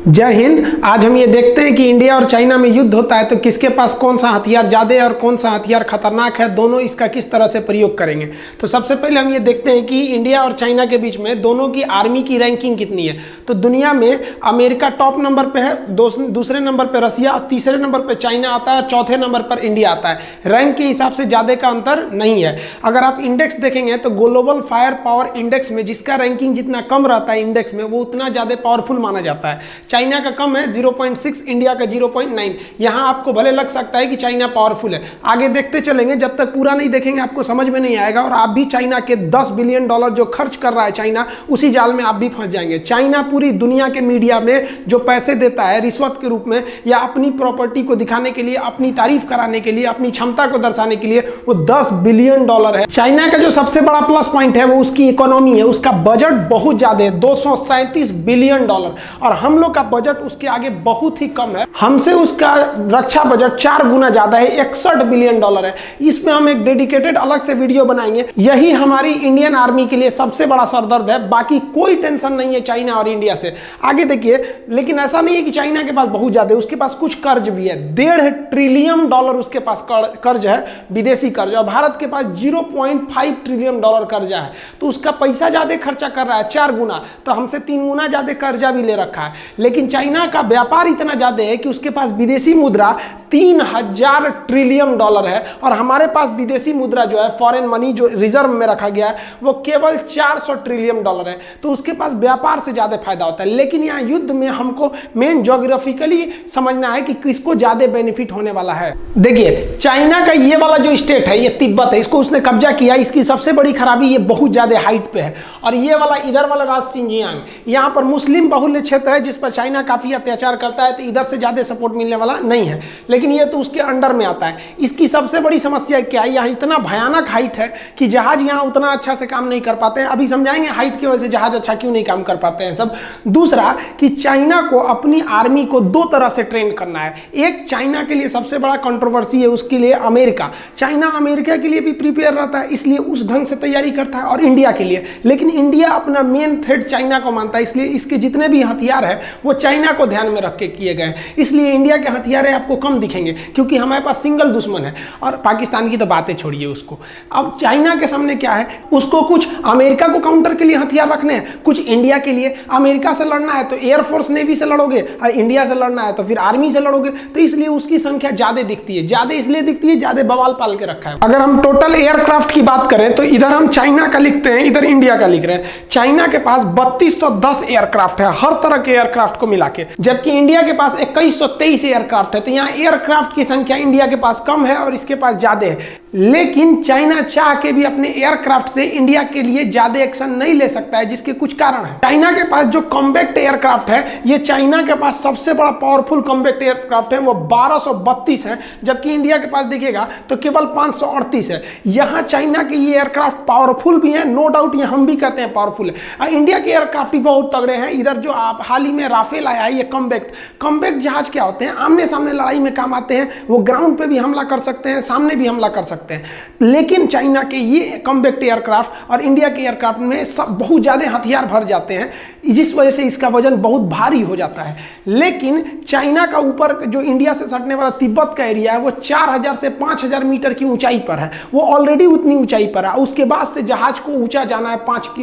जय हिंद। आज हम ये देखते हैं कि इंडिया और चाइना में युद्ध होता है तो किसके पास कौन सा हथियार ज़्यादा है और कौन सा हथियार खतरनाक है, दोनों इसका किस तरह से प्रयोग करेंगे। तो सबसे पहले हम ये देखते हैं कि इंडिया और चाइना के बीच में दोनों की आर्मी की रैंकिंग कितनी है। तो दुनिया में अमेरिका टॉप नंबर पे है, दूसरे नंबर पे रसिया, तीसरे नंबर पे चाइना आता है, चौथे नंबर पर इंडिया आता है। रैंक के हिसाब से ज़्यादा का अंतर नहीं है। अगर आप इंडेक्स देखेंगे तो ग्लोबल फायर पावर इंडेक्स में जिसका रैंकिंग जितना कम रहता है इंडेक्स में, वो उतना ज़्यादा पावरफुल माना जाता है। चाइना का कम है 0.6, इंडिया का 0.9। यहां आपको भले लग सकता है कि चाइना पावरफुल है, आगे देखते चलेंगे, जब तक पूरा नहीं देखेंगे आपको समझ में नहीं आएगा और आप भी चाइना के $10 बिलियन जो खर्च कर रहा है चाइना, उसी जाल में आप भी फंस जाएंगे। चाइना पूरी दुनिया के मीडिया में जो पैसे देता है रिश्वत के रूप में या अपनी प्रॉपर्टी को दिखाने के लिए, अपनी तारीफ कराने के लिए, अपनी क्षमता को दर्शाने के लिए, वो $10 बिलियन है। चाइना का जो सबसे बड़ा प्लस पॉइंट है वो उसकी इकोनॉमी है। उसका बजट बहुत ज्यादा है, $237 बिलियन, और हम लोग का बजट उसके आगे बहुत ही कम है। हमसे उसका रक्षा बजट 4 गुना ज्यादा है, $61 बिलियन है। इसमें हम एक डेडिकेटेड अलग से वीडियो बनाएंगे। यही हमारी इंडियन आर्मी के लिए सबसे बड़ा सरदर्द है। बाकी कोई टेंशन नहीं है चाइना और इंडिया से। आगे देखिए, लेकिन ऐसा नहीं है कि चाइना के पास बहुत ज्यादा है, उसके पास कुछ कर्ज भी है। $1.5 ट्रिलियन उसके पास कर्ज है, विदेशी कर्ज, और भारत के पास $0.5 ट्रिलियन कर्जा है। तो उसका पैसा ज्यादा खर्चा कर रहा है 4 गुना, तो हमसे 3 गुना ज्यादा कर्जा भी ले रखा है। लेकिन चाइना का व्यापार इतना ज्यादा है कि उसके पास विदेशी मुद्रा 3000 ट्रिलियन है, और हमारे पास विदेशी मुद्रा जो है, फॉरेन मनी जो रिजर्व में रखा गया है, वो केवल 400 ट्रिलियन है। तो उसके पास व्यापार से ज्यादा फायदा होता है। लेकिन यहाँ युद्ध में हमको मेन ज्योग्राफिकली समझना है कि किसको ज्यादा बेनिफिट होने वाला है। देखिए, चाइना का ये वाला जो स्टेट है, ये तिब्बत है, इसको उसने कब्जा किया। इसकी सबसे बड़ी खराबी ये बहुत ज्यादा हाइट पे है। और ये वाला इधर वाला राज्य सिंजियांग, यहाँ पर मुस्लिम बहुल्य क्षेत्र है जिस पर चाइना काफी अत्याचार करता है, तो इधर से ज्यादा सपोर्ट मिलने वाला नहीं है। लेकिन ये तो उसके अंडर में आता है। इसकी सबसे बड़ी समस्या क्या है, यहाँ इतना भयानक हाइट है कि जहाज यहाँ उतना अच्छा से काम नहीं कर पाते हैं। अभी समझाएंगे हाइट की वजह से जहाज अच्छा क्यों नहीं काम कर पाते हैं सब। दूसरा कि चाइना को अपनी आर्मी को 2 तरह से ट्रेन करना है। एक चाइना के लिए सबसे बड़ा कंट्रोवर्सी है, उसके लिए अमेरिका। चाइना अमेरिका के लिए भी प्रिपेयर रहता है, इसलिए उस ढंग से तैयारी करता है, और इंडिया के लिए। लेकिन इंडिया अपना मेन थ्रेट चाइना को मानता है, इसलिए इसके जितने भी हथियार है वो चाइना को ध्यान में रख के किए गए। इसलिए इंडिया के हथियार आपको कम दिखेंगे क्योंकि हमारे पास सिंगल दुश्मन है। और पाकिस्तान की तो बातें छोड़िए उसको। अब चाइना के सामने क्या है, उसको कुछ अमेरिका को काउंटर के लिए हथियार रखने हैं, कुछ इंडिया के लिए। अमेरिका से लड़ना है तो एयरफोर्स नेवी से लड़ोगे, और इंडिया से लड़ना है तो फिर आर्मी से लड़ोगे। तो इसलिए उसकी संख्या ज्यादा दिखती है। ज्यादा इसलिए दिखती है, ज्यादा बवाल पाल के रखा है। अगर हम टोटल एयरक्राफ्ट की बात करें तो इधर हम चाइना का लिखते हैं, इधर इंडिया का लिख रहे हैं। चाइना के पास 3210 एयरक्राफ्ट है, हर तरह के एयरक्राफ्ट को मिला के, जबकि इंडिया के पास 2123 एयरक्राफ्ट है। तो यहाँ एयरक्राफ्ट की संख्या इंडिया के पास कम है और इसके पास ज्यादा है। लेकिन चाइना चाह के भी अपने एयरक्राफ्ट से इंडिया के लिए ज्यादा एक्शन नहीं ले सकता है, जिसके कुछ कारण है। चाइना के पास जो कॉम्बैक्ट एयरक्राफ्ट है, ये चाइना के पास सबसे बड़ा पावरफुल कॉम्बैक्ट एयरक्राफ्ट है, वो 1232 है, जबकि इंडिया के पास देखिएगा तो केवल 538 है। यहाँ चाइना के ये एयरक्राफ्ट पावरफुल भी है, नो डाउट, ये हम भी कहते हैं पावरफुल है। इंडिया के एयरक्राफ्ट भी बहुत तगड़े हैं। इधर जो आप हाल ही में राफेल आया है, ये कॉम्बैक्ट जहाज क्या होते हैं, आमने सामने लड़ाई में काम आते हैं। वो ग्राउंड पे भी हमला कर सकते हैं, सामने भी हमला कर सकते हैं। लेकिन चाइना के ये कॉम्बैक्ट एयरक्राफ्ट और इंडिया के एयरक्राफ्ट में सब बहुत ज्यादा हथियार भर जाते हैं, जिस वजह से इसका वजन बहुत भारी हो जाता है। लेकिन चाइना का ऊपर जो इंडिया से सटने वाला तिब्बत का एरिया है, वो 4000 से 5000 मीटर की ऊंचाई पर है। वो ऑलरेडी उतनी ऊंचाई पर है। उसके बाद से जहाज को ऊंचा जाना है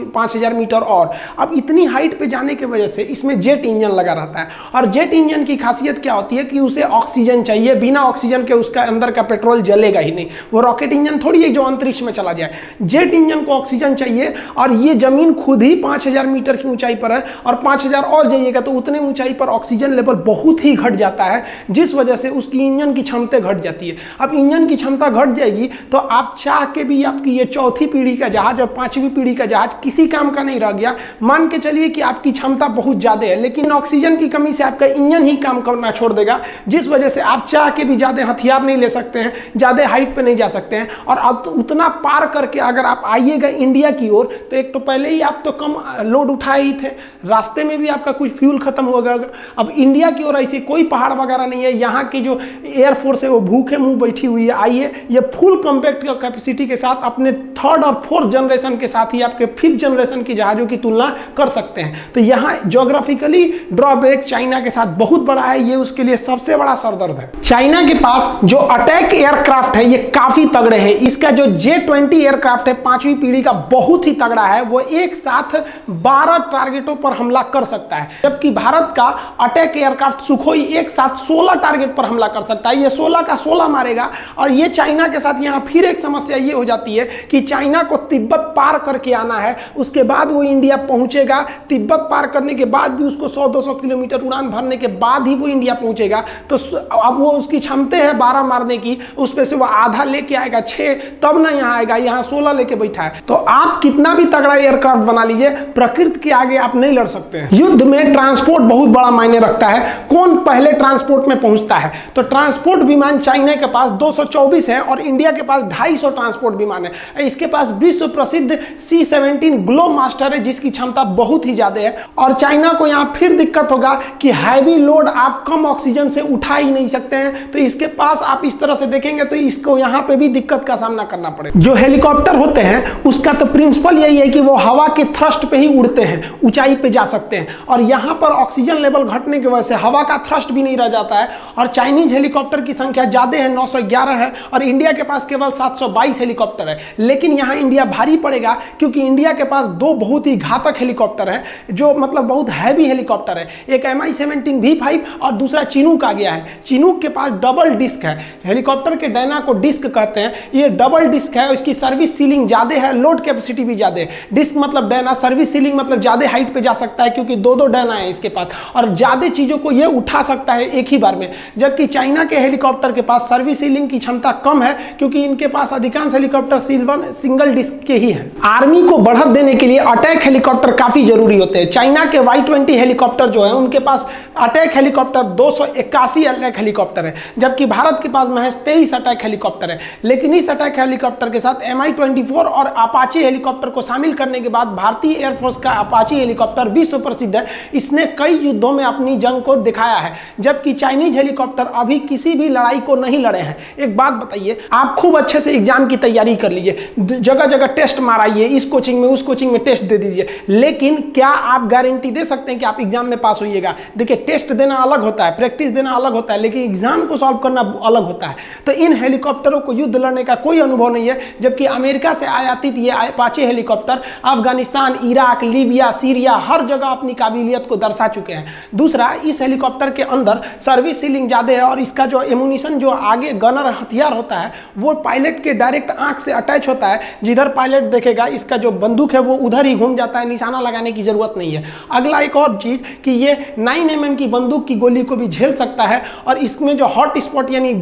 5000 मीटर। और अब इतनी हाइट पे जाने की वजह से इसमें जेट इंजन लगा रहता है। और जेट इंजन की खासियत क्या होती है कि उसे ऑक्सीजन चाहिए। बिना ऑक्सीजन के उसका अंदर का पेट्रोल जलेगा ही नहीं। वो रॉकेट इंजन थोड़ी है जो अंतरिक्ष में चला जाए। जेट इंजन को ऑक्सीजन चाहिए, और ये जमीन खुद ही 5000 मीटर की ऊंचाई पर है, और 5000 और जाइएगा तो उतने ऊंचाई पर ऑक्सीजन लेवल बहुत ही घट जाता है, जिस वजह से उसकी इंजन की क्षमता घट जाती है। अब इंजन की क्षमता घट जाएगी तो आप चाह के भी आपकी ये 4थी पीढ़ी का जहाज और 5वीं पीढ़ी का जहाज किसी काम का नहीं रह गया। मान के चलिए कि आपकी क्षमता बहुत ज्यादा है, लेकिन ऑक्सीजन की कमी से आपका इंजन ही काम करना छोड़ देगा, जिस वजह से आप चाह के भी ज्यादा हथियार नहीं ले सकते हैं, ज्यादा हाइट पे नहीं जा सकते हैं। और अब तो उतना पार करके अगर आप आइएगा इंडिया की ओर, तो एक तो पहले ही आप तो कम लोड उठाए ही थे, रास्ते में भी आपका कुछ फ्यूल खत्म हो गया। अब इंडिया की ओर ऐसे कोई पहाड़ वगैरह नहीं है। यहाँ की जो एयरफोर्स है वो भूखे मुंह बैठी हुई है। आइए, ये फुल कॉम्पैक्ट कैपेसिटी के साथ अपने 3rd और 4th जनरेशन के साथ ही आपके 5th जनरेशन की जहाजों की तुलना कर सकते हैं। तो यहाँ ज्योग्राफिकली ड्रॉबैक चाइना के साथ बहुत बड़ा है, ये उसके लिए सबसे बड़ा सरदर्द है। चाइना के पास जो अटैक एयरक्राफ्ट है ये काफी तगड़े हैं। इसका जो J-20 एयरक्राफ्ट है 5वीं पीढ़ी का, बहुत ही तगड़ा है। वो एक साथ 12 टारगेटों पर हमला कर सकता है, जबकि भारत का अटैक एयरक्राफ्ट सुखोई एक साथ 16 टारगेट पर हमला कर सकता है। ये 16 का 16 मारेगा। और ये चाइना के साथ यहाँ फिर एक समस्या ये हो जाती है कि चाइना को तिब्बत पार करके आना है, उसके बाद वो इंडिया पहुंचेगा। तिब्बत पार करने के बाद भी उसको 100-200 किलोमीटर उड़ान भरने के बाद ही वो इंडिया पहुंचेगा। तो अब वो उसकी क्षमता है 12 मारने की, उस पे से वो आधा लेके आएगा 6, तब ना यहाँ आएगा। यहाँ 16 लेके बैठा है। तो आप कितना भी तगड़ा एयरक्राफ्ट बना लीजिए, प्रकृति के आगे आप नहीं लड़ सकते हैं। युद्ध में ट्रांसपोर्ट बहुत बड़ा मायने रखता है। कौन पहले ट्रांसपोर्ट में पहुंचता है? तो ट्रांसपोर्ट विमान चाइना के पास 224 है और इंडिया के पास 250 ट्रांसपोर्ट विमान है। इसके पास विश्व प्रसिद्ध C-17 ग्लोब मास्टर है, जिसकी क्षमता बहुत ही ज्यादा है। और चाइना को यहाँ फिर दिक्कत होगा कि हैवी लोड आप कम ऑक्सीजन से उठा ही नहीं सकते हैं। तो इसके पास आप इस तरह से देखेंगे तो इसको यहाँ पे भी दिक्कत का सामना करना पड़ेगा। जो हेलीकॉप्टर होते हैं उसका तो प्रिंसिपल यही है कि वो हवा के थ्रस्ट पे ही उड़ते हैं, ऊंचाई पे जा सकते हैं। और यहाँ पर ऑक्सीजन लेवल घटने की वजह से हवा का थ्रस्ट भी नहीं रह जाता है। और चाइनीज हेलीकॉप्टर की संख्या ज्यादा है, 911 है, और इंडिया के पास केवल 722 हेलीकॉप्टर है। लेकिन यहाँ इंडिया भारी पड़ेगा, क्योंकि इंडिया के पास 2 बहुत ही घातक हेलीकॉप्टर है, जो मतलब बहुत हैवी हेलीकॉप्टर है। एक Mi-17 V5 और दूसरा चिनूक आ गया है। चिनूक के पास डबल डिस्क है। हेलीकॉप्टर के डायना को डिस्क कहते हैं। ये डबल डिस्क है, इसकी सर्विस सीलिंग ज्यादा है, लोड कैपेसिटी भी ज्यादा है। डिस्क मतलब डायना, सर्विस सीलिंग मतलब ज्यादा हाइट पे जा सकता है, क्योंकि 2-2 डायना है इसके पास, और ज्यादा चीजों को ये उठा सकता है एक ही बार में। जबकि चाइना के हेलीकॉप्टर के पास सर्विस सीलिंग की क्षमता कम है, क्योंकि इनके पास अधिकांश हेलीकॉप्टर सिंगल डिस्क के ही है। आर्मी को बढ़त देने के लिए अटैक हेलीकॉप्टर काफी जरूरी होते हैं। चाइना के Y-20 हेलीकॉप्टर जो है, उनके पास अटैक हेलीकॉप्टर 281 अटैक हेलीकॉप्टर है, जबकि भारत के पास महज 23 अटैक हेलीकॉप्टर है। लेकिन इस अटैक हेलीकॉप्टर के साथ Mi-24 और अपाचे हेलीकॉप्टर को शामिल करने के बाद भारतीय एयरफोर्स का अपाचे हेलीकॉप्टर विश्व प्रसिद्ध है। इसने कई युद्धों में अपनी जंग को दिखाया है, जबकि चाइनीज हेलीकॉप्टर अभी किसी भी लड़ाई को नहीं लड़े हैं। एक बात बताइए, आप खूब अच्छे से एग्जाम की तैयारी कर लीजिए, जगह जगह टेस्ट माराइए, इस कोचिंग में उस कोचिंग में टेस्ट दे दीजिए, लेकिन क्या आप गारंटी दे सकते हैं कि आप एग्जाम में पास होइएगा? देखिए, टेस्ट देना अलग होता है, प्रैक्टिस देना अलग होता है, लेकिन एग्जाम को सॉल्व करना अलग होता है। तो इन हेलीकॉप्टरों को युद्ध लड़ने का कोई अनुभव नहीं है, जबकि अमेरिका से आयातित ये Apache helicopter Afghanistan, Iraq, Libya, Syria हर जगह अपनी काबिलियत को दर्शा चुके हैं। दूसरा, इस हेलीकॉप्टर के अंदर सर्विस सीलिंग ज्यादा है, और इसका जो एमुनिशन, जो आगे गनर हथियार होता है, वो पायलट के डायरेक्ट आंख से अटैच होता है। जिधर पायलट देखेगा, इसका जो बंदूक है वो उधर ही घूम जाता है, निशाना लगाने की जरूरत नहीं है। अगला एक और चीज कि ये 9mm की बंदूक की गोली को भी झेल सकता है, और इसमें जो हॉट स्पॉट यानी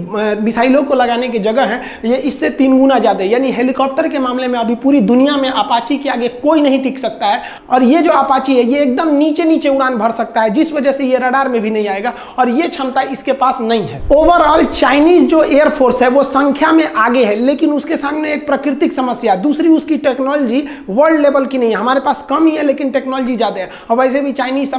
मिसाइलों को लगाने की जगह है, ये इससे 3 गुना ज्यादा है। यानी हेलीकॉप्टर के मामले में अभी पूरी दुनिया में अपाची के आगे कोई नहीं टिक सकता है। और ये जो अपाची है, ये एकदम नीचे नीचे उड़ान भर सकता है, जिस वजह से ये रडार में भी नहीं आएगा, और ये क्षमता इसके पास नहीं है। ओवरऑल चाइनीज जो एयरफोर्स है वो संख्या में आगे है, लेकिन उसके सामने एक प्राकृतिक समस्या, दूसरी उसकी टेक्नोलॉजी वर्ल्ड लेवल की नहीं है। हमारे पास कम ही है, लेकिन टेक्नोलॉजी ज्यादा है। और वैसे भी चाइनीज